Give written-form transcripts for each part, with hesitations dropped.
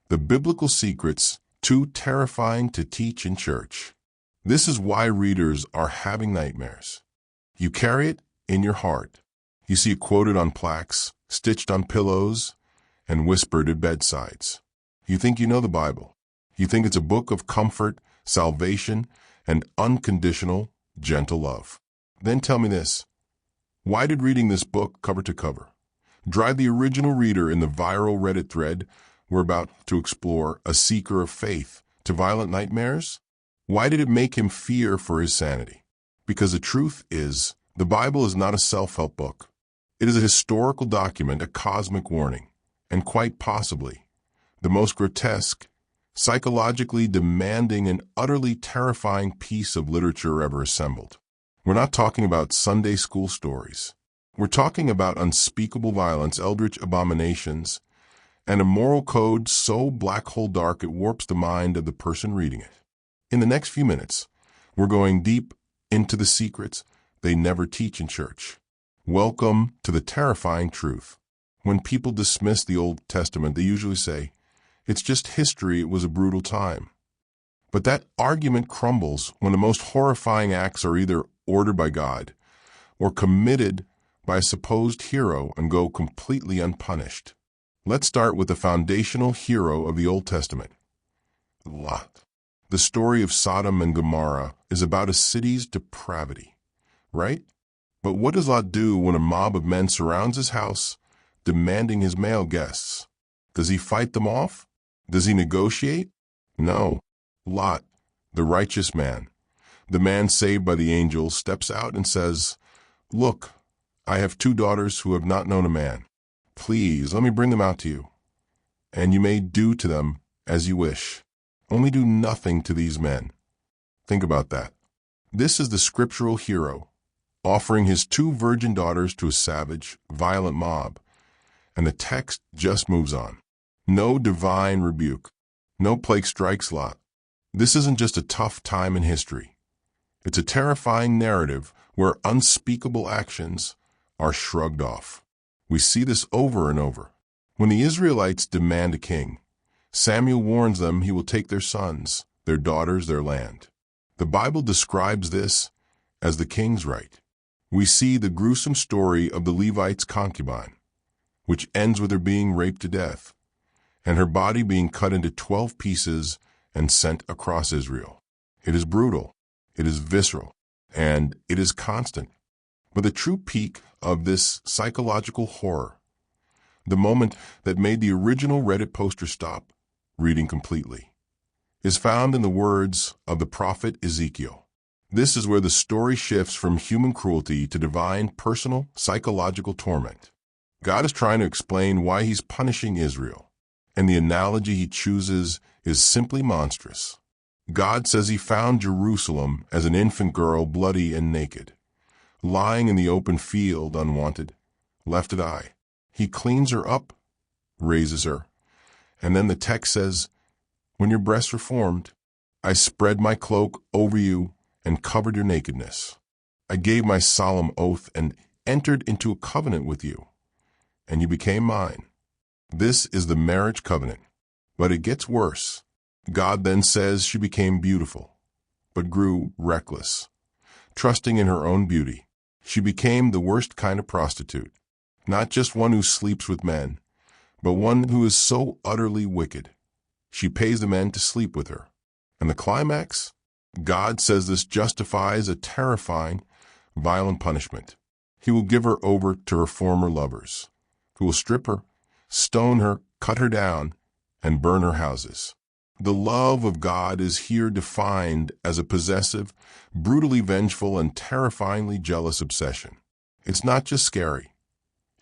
The biblical secrets too terrifying to teach in church. This is why readers are having nightmares. You carry it in your heart. You see it quoted on plaques, stitched on pillows, and whispered at bedsides. You think you know the Bible. You think it's a book of comfort, salvation, and unconditional, gentle love. Then tell me this. Why did reading this book cover to cover drive the original reader in the viral Reddit thread we're about to explore, a seeker of faith, to violent nightmares? Why did it make him fear for his sanity? Because the truth is, the Bible is not a self-help book. It is a historical document, a cosmic warning, and quite possibly the most grotesque, psychologically demanding, and utterly terrifying piece of literature ever assembled. We're not talking about Sunday school stories. We're talking about unspeakable violence, eldritch abominations, and a moral code so black hole dark it warps the mind of the person reading it. In the next few minutes, we're going deep into the secrets they never teach in church. Welcome to the terrifying truth. When people dismiss the Old Testament, they usually say, it's just history, it was a brutal time. But that argument crumbles when the most horrifying acts are either ordered by God or committed by a supposed hero and go completely unpunished. Let's start with the foundational hero of the Old Testament, Lot. The story of Sodom and Gomorrah is about a city's depravity, right? But what does Lot do when a mob of men surrounds his house, demanding his male guests? Does he fight them off? Does he negotiate? No. Lot, the righteous man, the man saved by the angels, steps out and says, "Look, I have 2 daughters who have not known a man. Please, let me bring them out to you, and you may do to them as you wish. Only do nothing to these men." Think about that. This is the scriptural hero offering his 2 virgin daughters to a savage, violent mob, and the text just moves on. No divine rebuke. No plague strikes Lot. This isn't just a tough time in history. It's a terrifying narrative where unspeakable actions are shrugged off. We see this over and over. When the Israelites demand a king, Samuel warns them he will take their sons, their daughters, their land. The Bible describes this as the king's right. We see the gruesome story of the Levite's concubine, which ends with her being raped to death, and her body being cut into 12 pieces and sent across Israel. It is brutal, it is visceral, and it is constant. But the true peak of this psychological horror, the moment that made the original Reddit poster stop reading completely, is found in the words of the prophet Ezekiel. This is where the story shifts from human cruelty to divine, personal, psychological torment. God is trying to explain why he's punishing Israel, and the analogy he chooses is simply monstrous. God says he found Jerusalem as an infant girl, bloody and naked, lying in the open field, unwanted, left to die. He cleans her up, raises her, and then the text says, "When your breasts were formed, I spread my cloak over you and covered your nakedness. I gave my solemn oath and entered into a covenant with you, and you became mine." This is the marriage covenant. But it gets worse. God then says she became beautiful, but grew reckless, trusting in her own beauty. She became the worst kind of prostitute, not just one who sleeps with men, but one who is so utterly wicked. She pays the men to sleep with her. And the climax? God says this justifies a terrifying, violent punishment. He will give her over to her former lovers, who will strip her, stone her, cut her down, and burn her houses. The love of God is here defined as a possessive, brutally vengeful, and terrifyingly jealous obsession. It's not just scary.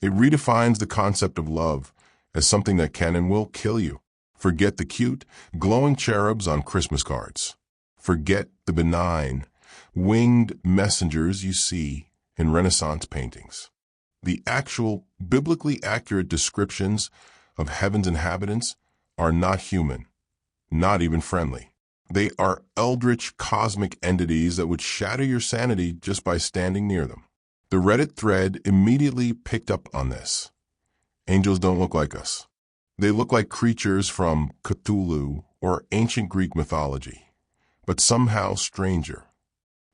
It redefines the concept of love as something that can and will kill you. Forget the cute, glowing cherubs on Christmas cards. Forget the benign, winged messengers you see in Renaissance paintings. The actual, biblically accurate descriptions of heaven's inhabitants are not human, not even friendly. They are eldritch cosmic entities that would shatter your sanity just by standing near them. The Reddit thread immediately picked up on this. Angels don't look like us. They look like creatures from Cthulhu or ancient Greek mythology, but somehow stranger.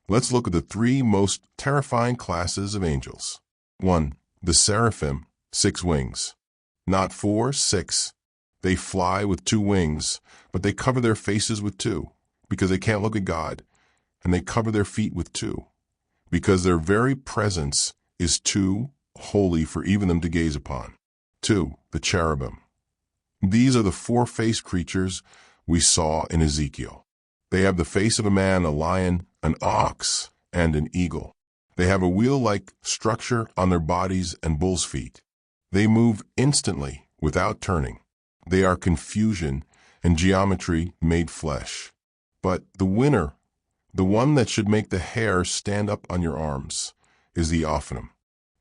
Let's look at the three most terrifying classes of angels. 1. The seraphim, 6 wings. Not 4, 6. They fly with 2 wings, but they cover their faces with 2, because they can't look at God, and they cover their feet with 2, because their very presence is too holy for even them to gaze upon. 2. The cherubim. These are the 4-faced creatures we saw in Ezekiel. They have the face of a man, a lion, an ox, and an eagle. They have a wheel-like structure on their bodies and bull's feet. They move instantly, without turning. They are confusion and geometry made flesh. But the winner, the one that should make the hair stand up on your arms, is the Ophanim.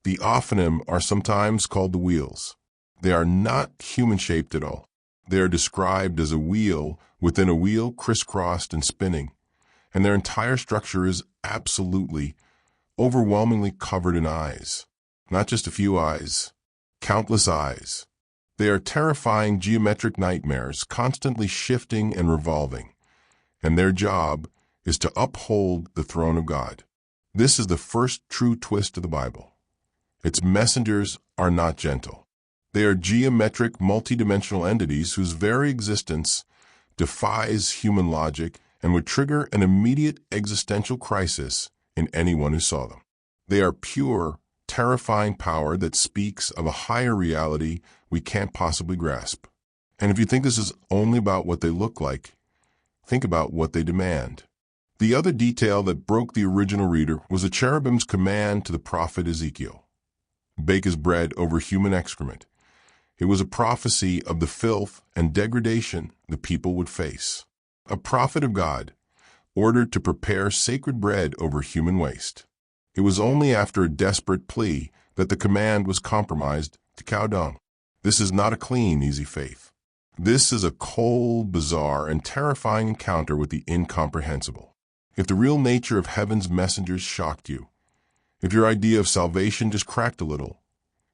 The Ophanim are sometimes called the wheels. They are not human-shaped at all. They are described as a wheel within a wheel, crisscrossed and spinning, and their entire structure is absolutely, overwhelmingly covered in eyes. Not just a few eyes, countless eyes. They are terrifying geometric nightmares, constantly shifting and revolving, and their job is to uphold the throne of God. This is the first true twist of the Bible. Its messengers are not gentle. They are geometric, multidimensional entities whose very existence defies human logic and would trigger an immediate existential crisis in anyone who saw them. They are pure, terrifying power that speaks of a higher reality we can't possibly grasp. And if you think this is only about what they look like, think about what they demand. The other detail that broke the original reader was the cherubim's command to the prophet Ezekiel: bake his bread over human excrement. It was a prophecy of the filth and degradation the people would face. A prophet of God, ordered to prepare sacred bread over human waste. It was only after a desperate plea that the command was compromised to cow dung. This is not a clean, easy faith. This is a cold, bizarre, and terrifying encounter with the incomprehensible. If the real nature of heaven's messengers shocked you, if your idea of salvation just cracked a little,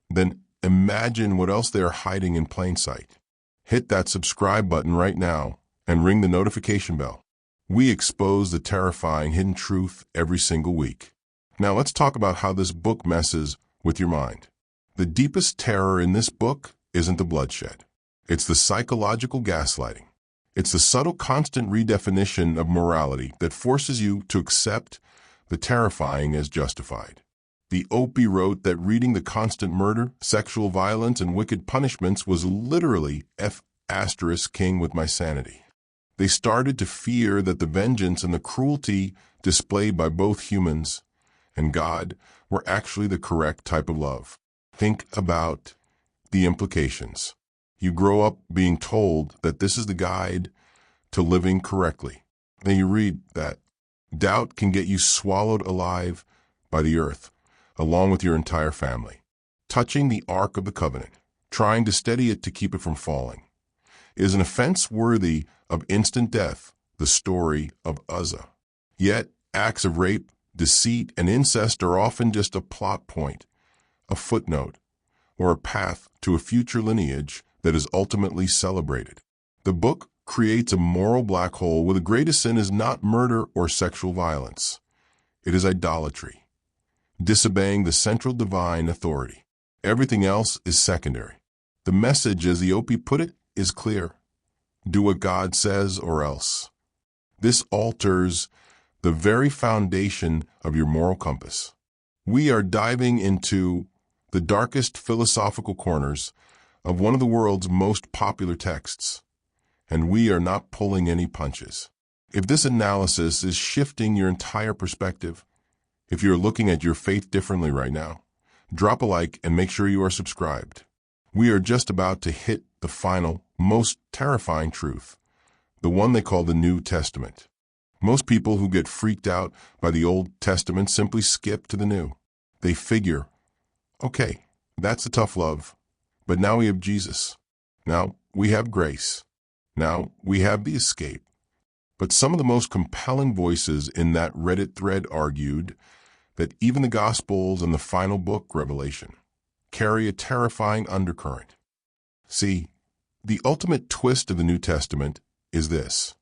then imagine what else they are hiding in plain sight. Hit that subscribe button right now and ring the notification bell. We expose the terrifying hidden truth every single week. Now let's talk about how this book messes with your mind. The deepest terror in this book isn't the bloodshed. It's the psychological gaslighting. It's the subtle, constant redefinition of morality that forces you to accept the terrifying as justified. The Opie wrote that reading the constant murder, sexual violence, and wicked punishments was literally F***ing with my sanity. They started to fear that the vengeance and the cruelty displayed by both humans and God were actually the correct type of love. Think about the implications. You grow up being told that this is the guide to living correctly. Then you read that doubt can get you swallowed alive by the earth, along with your entire family. Touching the Ark of the Covenant, trying to steady it to keep it from falling, is an offense worthy of instant death, the story of Uzzah. Yet, acts of rape, deceit, and incest are often just a plot point, a footnote, or a path to a future lineage that is ultimately celebrated. The book creates a moral black hole where the greatest sin is not murder or sexual violence. It is idolatry, disobeying the central divine authority. Everything else is secondary. The message, as the Opie put it, is clear. Do what God says or else. This alters the very foundation of your moral compass. We are diving into the darkest philosophical corners of one of the world's most popular texts, and we are not pulling any punches. If this analysis is shifting your entire perspective, if you're looking at your faith differently right now, drop a like and make sure you are subscribed. We are just about to hit the final, most terrifying truth, the one they call the New Testament. Most people who get freaked out by the Old Testament simply skip to the New. They figure, okay, that's a tough love, but now we have Jesus. Now we have grace. Now we have the escape. But some of the most compelling voices in that Reddit thread argued that even the Gospels and the final book, Revelation, carry a terrifying undercurrent. See, The ultimate twist of the New Testament is this.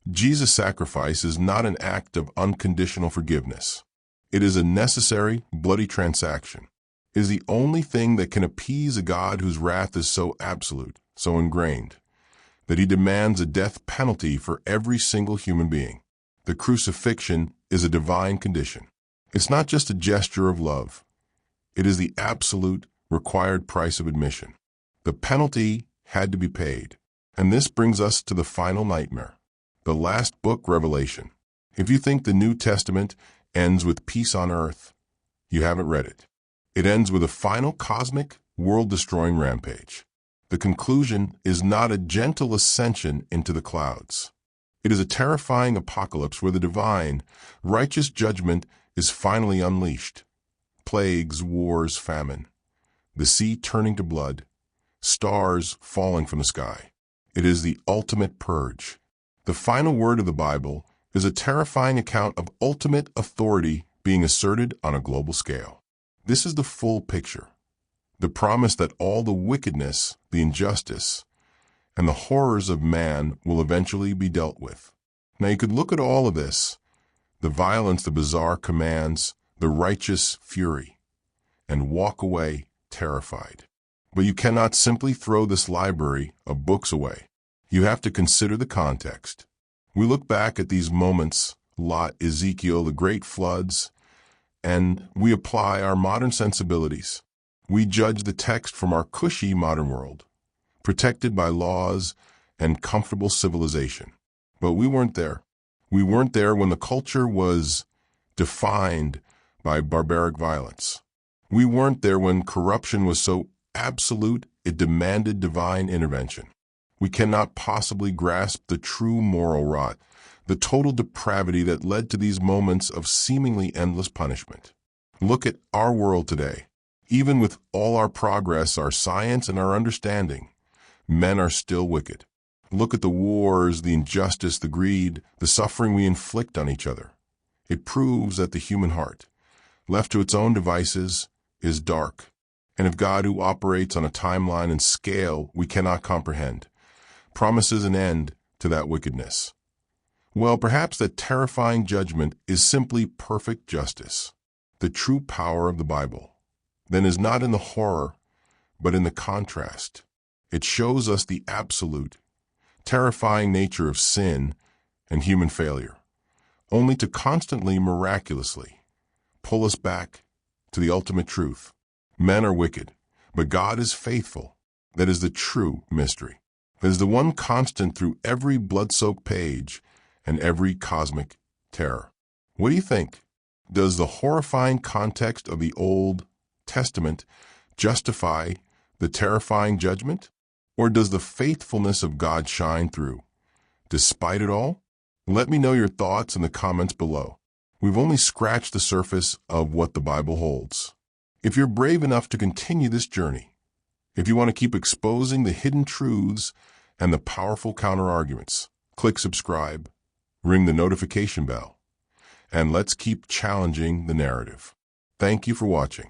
Jesus' sacrifice is not an act of unconditional forgiveness. It is a necessary, bloody transaction. It is the only thing that can appease a God whose wrath is so absolute, so ingrained, that he demands a death penalty for every single human being. The crucifixion is a divine condition. It's not just a gesture of love. It is the absolute, required price of admission. The penalty had to be paid. And this brings us to the final nightmare, the last book, Revelation. If you think the New Testament ends with peace on earth, you haven't read it. It ends with a final cosmic, world-destroying rampage. The conclusion is not a gentle ascension into the clouds. It is a terrifying apocalypse where the divine, righteous judgment is finally unleashed. Plagues, wars, famine, the sea turning to blood, stars falling from the sky. It is the ultimate purge. The final word of the Bible is a terrifying account of ultimate authority being asserted on a global scale. This is the full picture. The promise that all the wickedness, the injustice, and the horrors of man will eventually be dealt with. Now you could look at all of this, the violence, the bizarre commands, the righteous fury, and walk away terrified. But you cannot simply throw this library of books away. You have to consider the context. We look back at these moments, Lot, Ezekiel, the great floods, and we apply our modern sensibilities. We judge the text from our cushy modern world, protected by laws and comfortable civilization. But we weren't there. We weren't there when the culture was defined by barbaric violence. We weren't there when corruption was so absolute it demanded divine intervention. We cannot possibly grasp the true moral rot, the total depravity that led to these moments of seemingly endless punishment. Look at our world today. Even with all our progress, our science, and our understanding, men are still wicked. Look at the wars, the injustice, the greed, the suffering we inflict on each other. It proves that the human heart, left to its own devices, is dark. And if God, who operates on a timeline and scale we cannot comprehend, promises an end to that wickedness, well, perhaps that terrifying judgment is simply perfect justice. The true power of the Bible, then, is not in the horror, but in the contrast. It shows us the absolute, terrifying nature of sin and human failure, only to constantly, miraculously, pull us back to the ultimate truth. Men are wicked, but God is faithful. That is the true mystery. That is the one constant through every blood-soaked page and every cosmic terror. What do you think? Does the horrifying context of the Old Testament justify the terrifying judgment? Or does the faithfulness of God shine through, despite it all? Let me know your thoughts in the comments below. We've only scratched the surface of what the Bible holds. If you're brave enough to continue this journey, if you want to keep exposing the hidden truths and the powerful counter-arguments, click subscribe, ring the notification bell, and let's keep challenging the narrative. Thank you for watching.